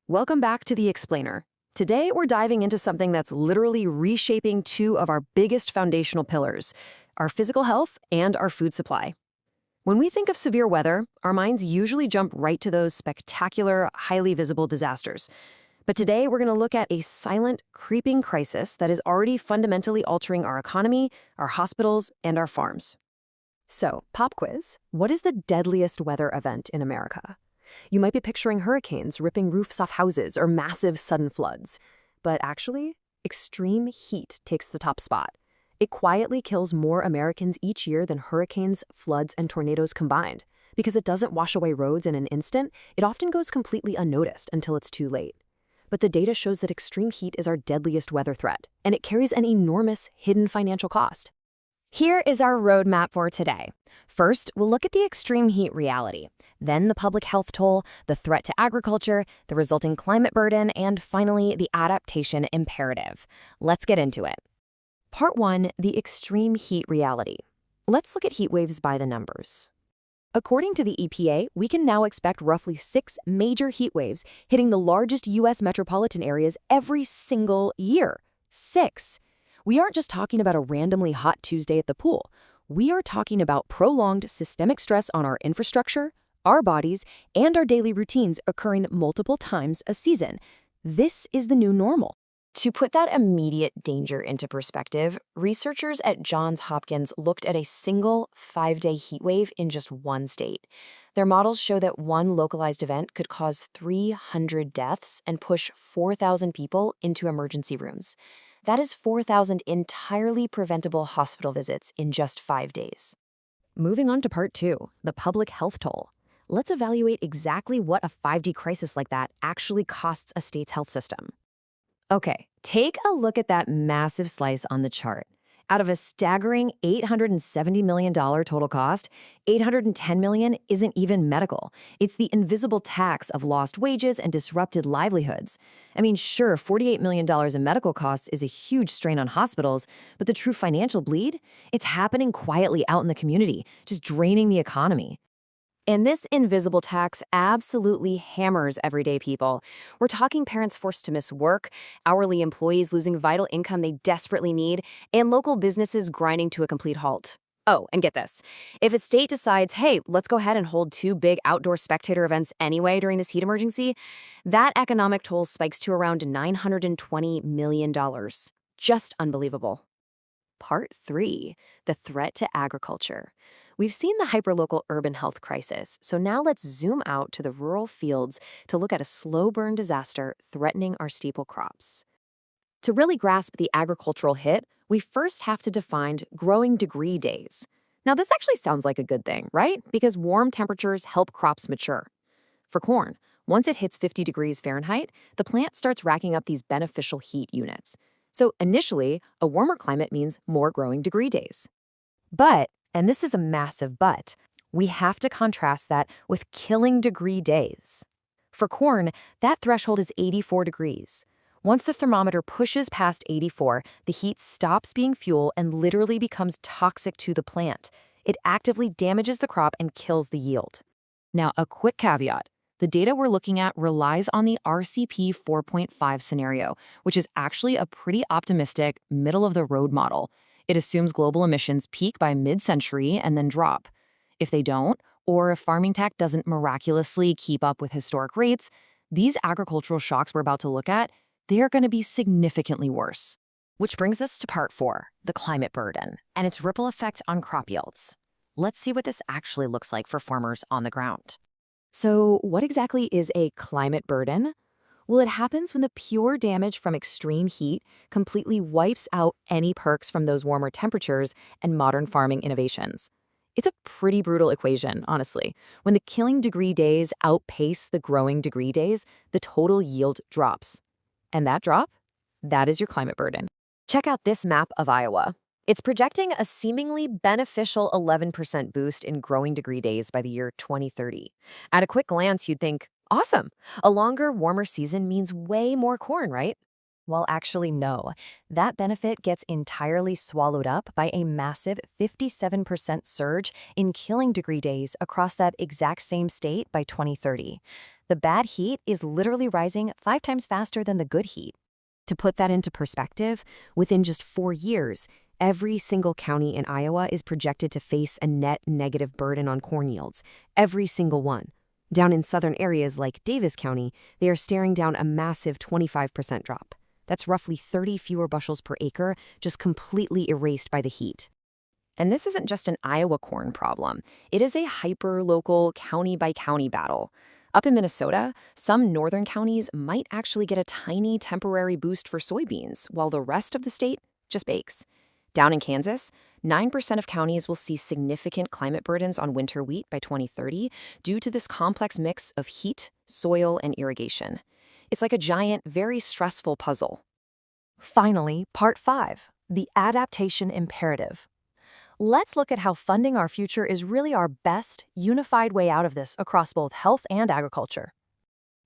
Welcome back to The Explainer. Today, we're diving into something that's literally reshaping two of our biggest foundational pillars, our physical health and our food supply. When we think of severe weather, our minds usually jump right to those spectacular, highly visible disasters. But today, we're going to look at a silent, creeping crisis that is already fundamentally altering our economy, our hospitals, and our farms. So, pop quiz, what is the deadliest weather event in America? You might be picturing hurricanes ripping roofs off houses or massive sudden floods. But actually, extreme heat takes the top spot. It quietly kills more Americans each year than hurricanes, floods, and tornadoes combined. Because it doesn't wash away roads in an instant, it often goes completely unnoticed until it's too late. But the data shows that extreme heat is our deadliest weather threat, and it carries an enormous hidden financial cost. Here is our roadmap for today. First, we'll look at the extreme heat reality, then the public health toll, the threat to agriculture, the resulting climate burden, and finally, the adaptation imperative. Let's get into it. Part 1, the extreme heat reality. Let's look at heat waves by the numbers. According to the EPA, we can now expect roughly 6 major heat waves hitting the largest U.S. metropolitan areas every single year. 6. We aren't just talking about a randomly hot Tuesday at the pool. We are talking about prolonged systemic stress on our infrastructure, our bodies, and our daily routines occurring multiple times a season. This is the new normal. To put that immediate danger into perspective, researchers at Johns Hopkins looked at a single 5-day heat wave in just one state. Their models show that one localized event could cause 300 deaths and push 4,000 people into emergency rooms. That is 4,000 entirely preventable hospital visits in just 5 days. Moving on to part 2, the public health toll. Let's evaluate exactly what a 5D crisis like that actually costs a state's health system. Okay, take a look at that massive slice on the chart. Out of a staggering $870 million total cost, $810 million isn't even medical. It's the invisible tax of lost wages and disrupted livelihoods. I mean, sure, $48 million in medical costs is a huge strain on hospitals, but the true financial bleed? It's happening quietly out in the community, just draining the economy. And this invisible tax absolutely hammers everyday people. We're talking parents forced to miss work, hourly employees losing vital income they desperately need, and local businesses grinding to a complete halt. Oh, and get this. If a state decides, hey, let's go ahead and hold 2 big outdoor spectator events anyway during this heat emergency, that economic toll spikes to around $920 million. Just unbelievable. Part 3, the threat to agriculture. We've seen the hyperlocal urban health crisis, so now let's zoom out to the rural fields to look at a slow burn disaster threatening our staple crops. To really grasp the agricultural hit, we first have to define growing degree days. Now, this actually sounds like a good thing, right? Because warm temperatures help crops mature. For corn, once it hits 50 degrees Fahrenheit, the plant starts racking up these beneficial heat units. So initially, a warmer climate means more growing degree days. But, and this is a massive but, we have to contrast that with killing degree days. For corn, that threshold is 84 degrees. Once the thermometer pushes past 84, the heat stops being fuel and literally becomes toxic to the plant. It actively damages the crop and kills the yield. Now, a quick caveat. The data we're looking at relies on the RCP 4.5 scenario, which is actually a pretty optimistic, middle-of-the-road model. It assumes global emissions peak by mid-century and then drop. If they don't, or if farming tech doesn't miraculously keep up with historic rates, these agricultural shocks we're about to look at, they are going to be significantly worse. Which brings us to part 4, the climate burden, and its ripple effect on crop yields. Let's see what this actually looks like for farmers on the ground. So, what exactly is a climate burden? Well, it happens when the pure damage from extreme heat completely wipes out any perks from those warmer temperatures and modern farming innovations. It's a pretty brutal equation, honestly. When the killing degree days outpace the growing degree days, the total yield drops. And that drop? That is your climate burden. Check out this map of Iowa. It's projecting a seemingly beneficial 11% boost in growing degree days by the year 2030. At a quick glance, you'd think, awesome, a longer, warmer season means way more corn, right? Well, actually, no. That benefit gets entirely swallowed up by a massive 57% surge in killing degree days across that exact same state by 2030. The bad heat is literally rising 5 times faster than the good heat. To put that into perspective, within just 4 years, every single county in Iowa is projected to face a net negative burden on corn yields. Every single one. Down in southern areas like Davis County, they are staring down a massive 25% drop. That's roughly 30 fewer bushels per acre, just completely erased by the heat. And this isn't just an Iowa corn problem. It is a hyper-local, county-by-county battle. Up in Minnesota, some northern counties might actually get a tiny temporary boost for soybeans, while the rest of the state just bakes. Down in Kansas, 9% of counties will see significant climate burdens on winter wheat by 2030 due to this complex mix of heat, soil, and irrigation. It's like a giant, very stressful puzzle. Finally, Part 5, the adaptation imperative. Let's look at how funding our future is really our best, unified way out of this across both health and agriculture.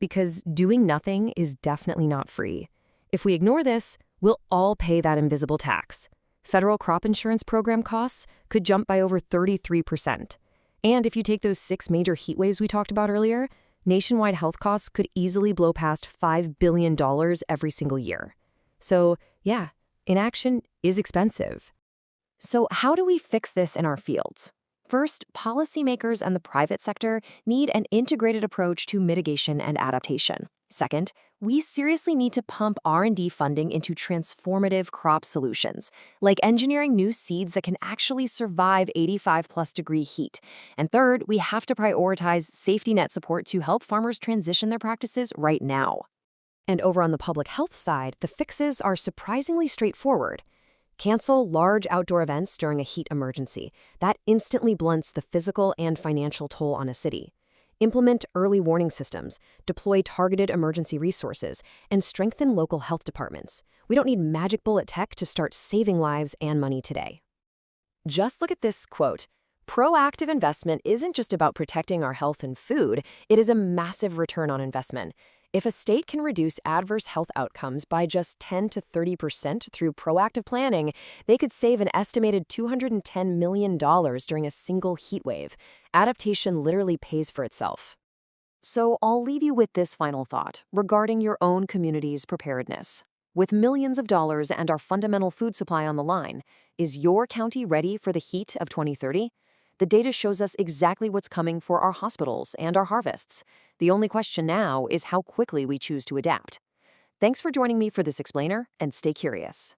Because doing nothing is definitely not free. If we ignore this, we'll all pay that invisible tax. Federal crop insurance program costs could jump by over 33%. And if you take those 6 major heat waves we talked about earlier, nationwide health costs could easily blow past $5 billion every single year. So, yeah, inaction is expensive. So how do we fix this in our fields? First, policymakers and the private sector need an integrated approach to mitigation and adaptation. Second, we seriously need to pump R&D funding into transformative crop solutions, like engineering new seeds that can actually survive 85-plus-degree heat. And third, we have to prioritize safety net support to help farmers transition their practices right now. And over on the public health side, the fixes are surprisingly straightforward. Cancel large outdoor events during a heat emergency. That instantly blunts the physical and financial toll on a city. Implement early warning systems, deploy targeted emergency resources, and strengthen local health departments. We don't need magic bullet tech to start saving lives and money today. Just look at this quote. Proactive investment isn't just about protecting our health and food, it is a massive return on investment. If a state can reduce adverse health outcomes by just 10 to 30% through proactive planning, they could save an estimated $210 million during a single heat wave. Adaptation literally pays for itself. So I'll leave you with this final thought regarding your own community's preparedness. With millions of dollars and our fundamental food supply on the line, is your county ready for the heat of 2030? The data shows us exactly what's coming for our hospitals and our harvests. The only question now is how quickly we choose to adapt. Thanks for joining me for this explainer, and stay curious.